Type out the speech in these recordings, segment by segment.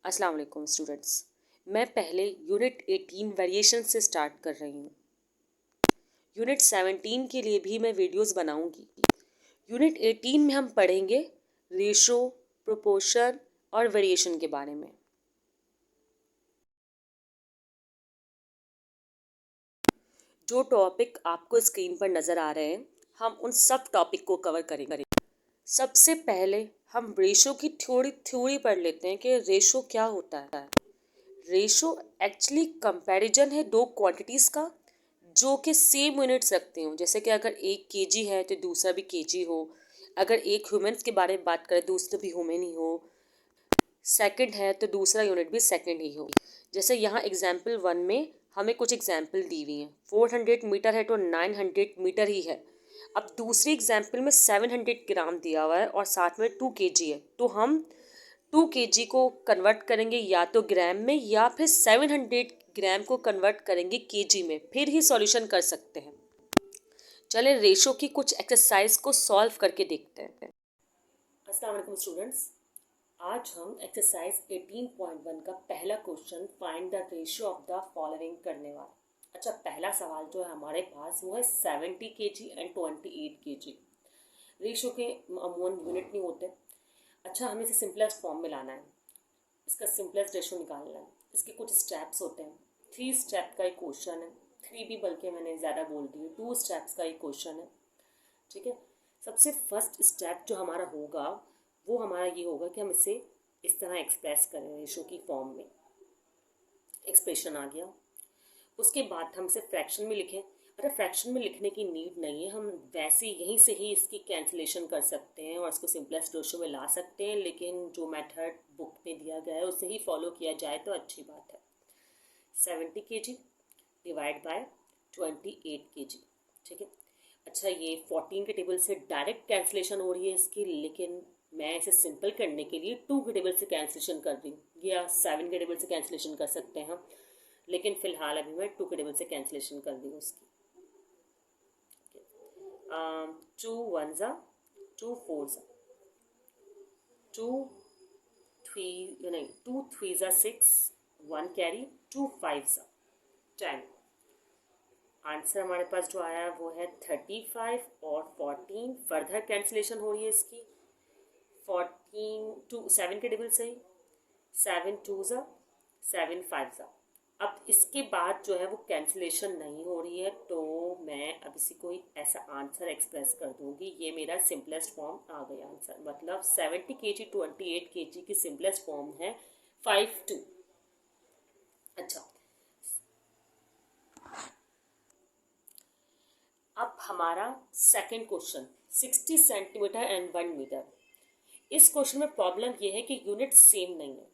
अस्सलाम वालेकुम स्टूडेंट्स। मैं पहले यूनिट 18 वेरिएशन से स्टार्ट कर रही हूँ। यूनिट 17 के लिए भी मैं वीडियोस बनाऊंगी। यूनिट 18 में हम पढ़ेंगे रेशो, प्रोपोर्शन और वेरिएशन के बारे में। जो टॉपिक आपको स्क्रीन पर नज़र आ रहे हैं, हम उन सब टॉपिक को कवर करेंगे। सबसे पहले हम रेशो की थोड़ी थ्योरी पढ़ लेते हैं कि रेशो क्या होता है। रेशो एक्चुअली कंपैरिजन है दो क्वांटिटीज़ का जो कि सेम यूनिट्स रखते हो। जैसे कि अगर एक केजी है तो दूसरा भी केजी हो, अगर एक ह्यूमन्स के बारे में बात करें दूसरा भी ह्यूमन ही हो, सेकंड है तो दूसरा यूनिट भी सेकंड ही हो। जैसे यहाँ एग्जाम्पल 1 में हमें कुछ एग्जाम्पल दी हुई हैं। 400 मीटर है तो 900 मीटर ही है। अब दूसरी एग्जाम्पल में 700 ग्राम दिया हुआ है और साथ में 2 केजी है, तो हम 2 केजी को कन्वर्ट करेंगे या तो ग्राम में या फिर 700 ग्राम को कन्वर्ट करेंगे केजी में, फिर ही सॉल्यूशन कर सकते हैं। चले रेशो की कुछ एक्सरसाइज को सॉल्व करके देखते हैं। अस्सलाम वालेकुम स्टूडेंट्स, आज हम एक्सरसाइज 18.1 का पहला question find the ratio of the following करने वाले। अच्छा, पहला सवाल जो है हमारे पास वो है 70 केजी एंड 28 केजी। रेशियो के अमूमन यूनिट नहीं होते। अच्छा, हमें इसे सिंपलेस्ट फॉर्म में लाना है, इसका सिंपलेस्ट रेशो निकालना है। इसके कुछ स्टेप्स होते हैं। 3 स्टेप का एक क्वेश्चन है, 3 भी बल्कि मैंने ज़्यादा बोल दी है, 2 स्टेप्स का एक क्वेश्चन है। ठीक है, सबसे फर्स्ट स्टेप जो हमारा होगा वो हमारा ये होगा कि हम इसे इस तरह एक्सप्रेस करें, रेशो की फॉर्म में। एक्सप्रेशन आ गया, उसके बाद हम इसे फ्रैक्शन में लिखें। अरे फ्रैक्शन में लिखने की नीड नहीं है, हम वैसे यहीं से ही इसकी कैंसिलेशन कर सकते हैं और इसको सिंपलेस्ट रेशो में ला सकते हैं, लेकिन जो मेथड बुक में दिया गया है उसे ही फॉलो किया जाए तो अच्छी बात है। 70 केजी डिवाइड बाय 28 केजी। ठीक है, अच्छा ये 14 के टेबल से डायरेक्ट कैंसिलेशन हो रही है इसकी, लेकिन मैं इसे सिंपल करने के लिए 2 के टेबल से कैंसिलेशन कर रही हूँ, या 7 के टेबल से कैंसिलेशन कर सकते हैं हम, लेकिन फिलहाल अभी मैं 2 के टेबल से कैंसिलेशन कर दी हूँ उसकी। 2 1 ज़ा 2 4 ज़ा 2 3 नहीं 2 3 ज़ा 6, 1 कैरी, 2 5 ज़ा 10। आंसर हमारे पास जो आया वो है 35 और 14। फर्दर कैंसिलेशन हो रही है इसकी। 14 टू 7 के टेबल से ही 7 2 ज़ा 7 5 ज़ा। अब इसके बाद जो है वो कैंसिलेशन नहीं हो रही है, तो मैं अब इसी को एक ऐसा आंसर एक्सप्रेस कर दूंगी। ये मेरा सिंपलेस्ट फॉर्म आ गया आंसर, मतलब 70 केजी 28 केजी की सिंपलेस्ट फॉर्म है 5 2। अच्छा, अब हमारा second question 60 centimetre and 1 metre. इस क्वेश्चन में प्रॉब्लम ये है कि यूनिट सेम नहीं है,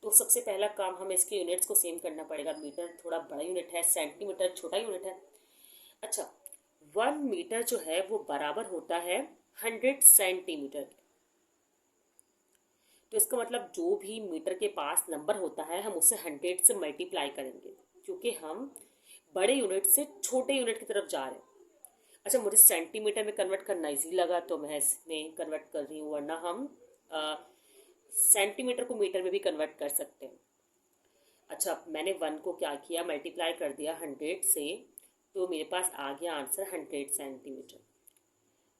तो सबसे पहला काम हमें इसके यूनिट्स को सेम करना पड़ेगा। मीटर थोड़ा बड़ा यूनिट है, सेंटीमीटर छोटा यूनिट है। अच्छा, 1 मीटर जो है वो बराबर होता है 100 सेंटीमीटर के। तो इसका मतलब जो भी मीटर के पास नंबर होता है हम उसे 100 से मल्टीप्लाई करेंगे, क्योंकि हम बड़े यूनिट से छोटे यूनिट की तरफ जा रहे हैं। अच्छा, मुझे सेंटीमीटर में कन्वर्ट करना इजी लगा तो मैं इसमें कन्वर्ट कर रही हूँ, वरना हम सेंटीमीटर को मीटर में भी कन्वर्ट कर सकते हैं। अच्छा, मैंने 1 को क्या किया, मल्टीप्लाई कर दिया 100 से, तो मेरे पास आ गया आंसर 100 सेंटीमीटर।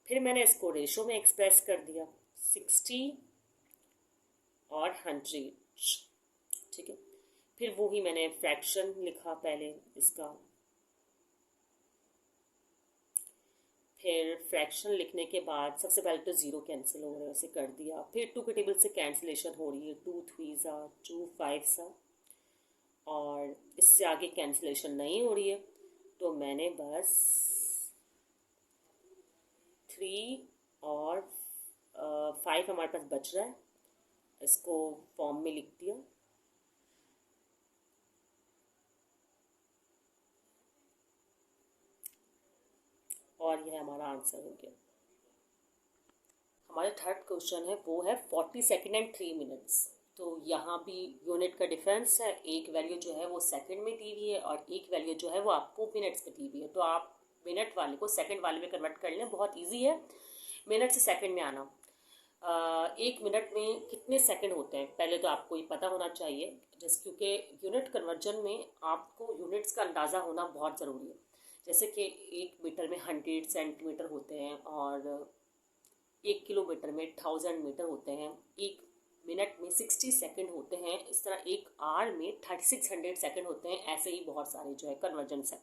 फिर मैंने इसको रेशो में एक्सप्रेस कर दिया 60 और 100। ठीक है, फिर वो ही मैंने फ्रैक्शन लिखा पहले इसका, फिर फ्रैक्शन लिखने के बाद सबसे पहले तो ज़ीरो कैंसिल हो रहा है, उसे कर दिया। फिर 2 के टेबल से कैंसिलेशन हो रही है, 2 3 ज़ा 2 5 ज़ा, और इससे आगे कैंसिलेशन नहीं हो रही है, तो मैंने बस 3 और 5 हमारे पास बच रहा है, इसको फॉर्म में लिख दिया। और यह हमारा आंसर हो गया। हमारा थर्ड क्वेश्चन है वो है 40 सेकेंड एंड 3 मिनट्स। तो यहाँ भी यूनिट का डिफरेंस है, एक वैल्यू जो है वो सेकंड में दी हुई है और एक वैल्यू जो है वो आपको मिनट्स में दी हुई है। तो आप मिनट वाले को सेकंड वाले में कन्वर्ट कर लें, बहुत इजी है मिनट से सेकंड में आना। एक मिनट में कितने सेकंड होते हैं, पहले तो आपको ये पता होना चाहिए। जैसे क्योंकि यूनिट कन्वर्जन में आपको यूनिट्स का अंदाज़ा होना बहुत ज़रूरी है। जैसे कि 1 मीटर में 100 सेंटीमीटर होते हैं, और 1 किलोमीटर में 1000 मीटर होते हैं, 1 मिनट में 60 सेकंड होते हैं, इस तरह 1 आवर में 3600 सेकंड होते हैं। ऐसे ही बहुत सारे जो है कन्वर्जन्स हैं।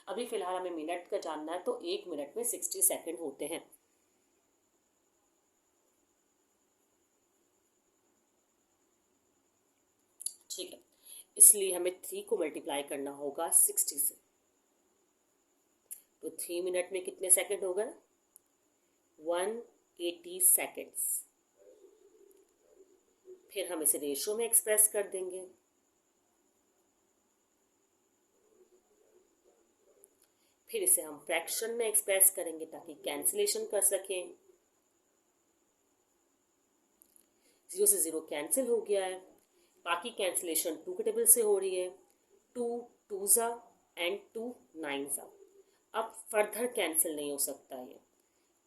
अभी फ़िलहाल हमें मिनट का जानना है, तो 1 मिनट में 60 सेकंड होते हैं। ठीक है, इसलिए हमें 3 को मल्टीप्लाई करना होगा 60 से। तो 3 मिनट में कितने सेकंड होगा? 180 सेकंड्स। फिर हम इसे रेशो में एक्सप्रेस कर देंगे। फिर इसे हम फ्रैक्शन में एक्सप्रेस करेंगे ताकि कैंसिलेशन कर सकें। 0 से 0 कैंसिल हो गया है, बाकी कैंसिलेशन 2 के टेबल से हो रही है। 2 2 एंड 2 9। अब फर्दर कैंसिल नहीं हो सकता ये,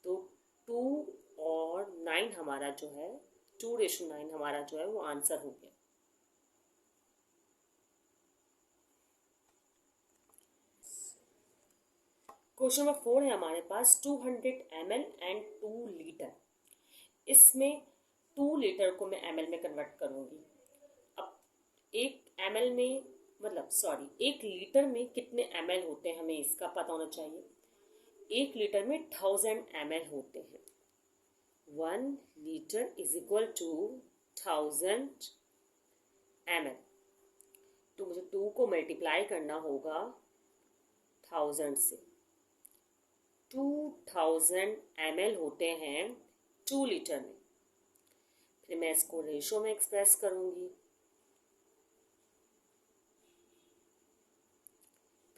तो 2 और 9 हमारा जो है 2:9 हमारा जो है वो आंसर हो गया। क्वेश्चन नंबर 4 है हमारे पास 200 ml एंड 2 लीटर। इसमें 2 लीटर को मैं ml में कन्वर्ट करूँगी। अब 1 लीटर में कितने ml होते हैं हमें इसका पता होना चाहिए। 1 लीटर में 1000 ml होते हैं। 1 litre is equal to 1000 ml। तो मुझे 2 को मल्टीप्लाई करना होगा 1000 से। 2000 ml होते हैं 2 लीटर में। फिर मैं इसको रेशो में एक्सप्रेस करूँगी।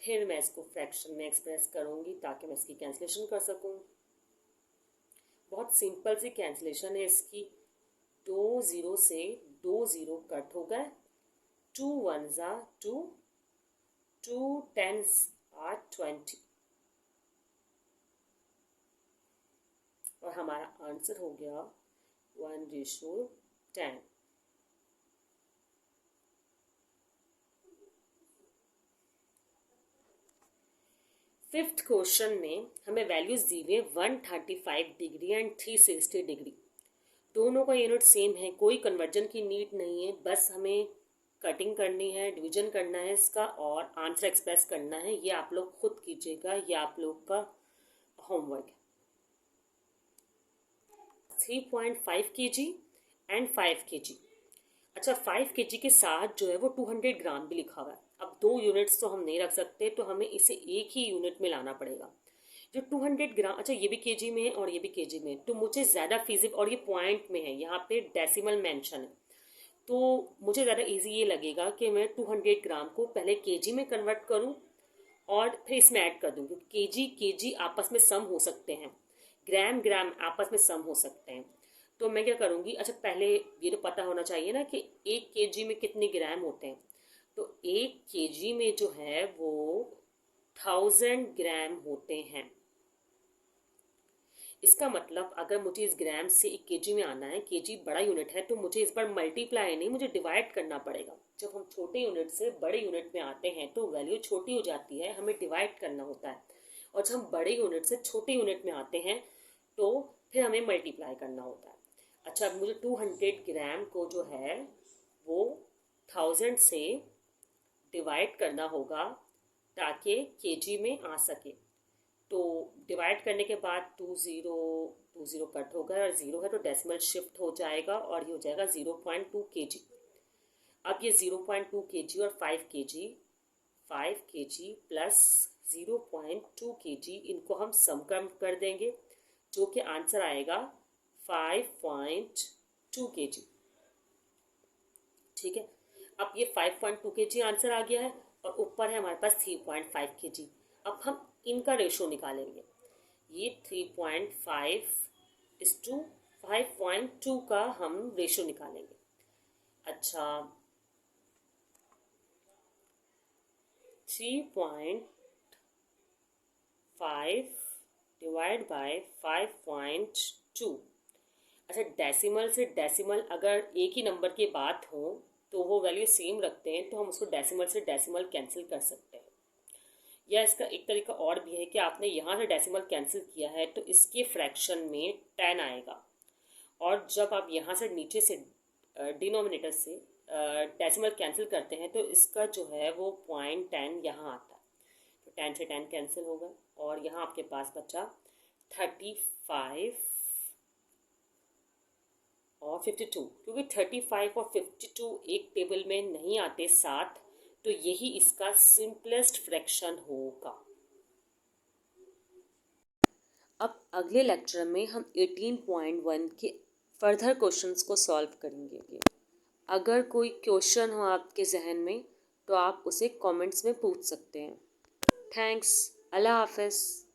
फिर मैं इसको फ्रैक्शन में एक्सप्रेस करूँगी ताकि मैं इसकी कैंसिलेशन कर सकूँ। बहुत सिंपल सी कैंसिलेशन है इसकी। 2 0 से 2 0 कट हो गए। 2 1 2, 2 10 are 20, और हमारा आंसर हो गया 1:10। फिफ्थ क्वेश्चन में हमें वैल्यूज दी हुई है 135 डिग्री एंड 360 डिग्री। दोनों का यूनिट सेम है, कोई कन्वर्जन की नीड नहीं है, बस हमें कटिंग करनी है, डिवीजन करना है इसका, और आंसर एक्सप्रेस करना है। ये आप लोग खुद कीजिएगा, ये आप लोग का होमवर्क है। 3.5 kg एंड 5 kg। अच्छा, 5 kg के साथ जो है वो 200 ग्राम भी लिखा हुआ है। अब 2 यूनिट्स तो हम नहीं रख सकते, तो हमें इसे एक ही यूनिट में लाना पड़ेगा। जो 200 ग्राम, अच्छा ये भी केजी में है और ये भी केजी में है, तो मुझे ज़्यादा फिजिबल, और ये पॉइंट में है, यहाँ पे डेसिमल मेंशन है, तो मुझे ज़्यादा इजी ये लगेगा कि मैं 200 ग्राम को पहले केजी में कन्वर्ट करूँ और फिर इसमें ऐड कर दूँ, क्योंकि केजी केजी आपस में सम हो सकते हैं, ग्राम ग्राम आपस में सम हो सकते हैं। तो मैं क्या करूँगी, अच्छा पहले ये तो पता होना चाहिए ना कि 1 kg में कितने ग्राम होते हैं। तो 1 kg में जो है वो 1000 ग्राम होते हैं। इसका मतलब अगर मुझे इस ग्राम से 1 kg में आना है, केजी बड़ा यूनिट है, तो मुझे इस पर मल्टीप्लाई नहीं, मुझे डिवाइड करना पड़ेगा। जब हम छोटे यूनिट से बड़े यूनिट में आते हैं तो वैल्यू छोटी हो जाती है, हमें डिवाइड करना होता है। और जब हम बड़े यूनिट से छोटे यूनिट में आते हैं तो फिर हमें मल्टीप्लाई करना होता है। अच्छा, अब मुझे 200 ग्राम को जो है वो 1000 से डिवाइड करना होगा ताकि केजी में आ सके। तो डिवाइड करने के बाद 2 0 कट होगा, और 0 है तो डेसिमल शिफ्ट हो जाएगा, और ये हो जाएगा 0.2 kg। अब ये 0.2 kg और 5 kg प्लस 0.2 kg, इनको हम सम कर देंगे, जो कि आंसर आएगा 5.2 kg। ठीक है, अब ये 5.2 kg आंसर आ गया है, और ऊपर है हमारे पास 3.5 kg। अब हम इनका रेशो निकालेंगे। ये 3.5:5.2 का हम रेशो निकालेंगे। अच्छा, 3.5 डिवाइड बाय 5.2। अच्छा, डेसिमल से डेसिमल अगर एक ही नंबर की बात हो तो वो वैल्यू सेम रखते हैं तो हम उसको डेसिमल से डेसिमल कैंसिल कर सकते हैं। या इसका एक तरीका और भी है कि आपने यहाँ से डेसिमल कैंसिल किया है तो इसके फ्रैक्शन में 10 आएगा, और जब आप यहाँ से नीचे से डिनोमिनेटर से डेसिमल कैंसिल करते हैं तो इसका जो है वो 0.10 यहाँ आता है। तो 10 से 10 कैंसिल होगा और यहाँ आपके पास बचा 35 और 52, क्योंकि 35 और 52 एक टेबल में नहीं आते साथ, तो यही इसका सिंपलेस्ट फ्रैक्शन होगा। अब अगले लेक्चर में हम 18.1 के फर्दर क्वेश्चंस को सॉल्व करेंगे। अगर कोई क्वेश्चन हो आपके जहन में तो आप उसे कमेंट्स में पूछ सकते हैं। थैंक्स। अल्लाह हाफ़िज़।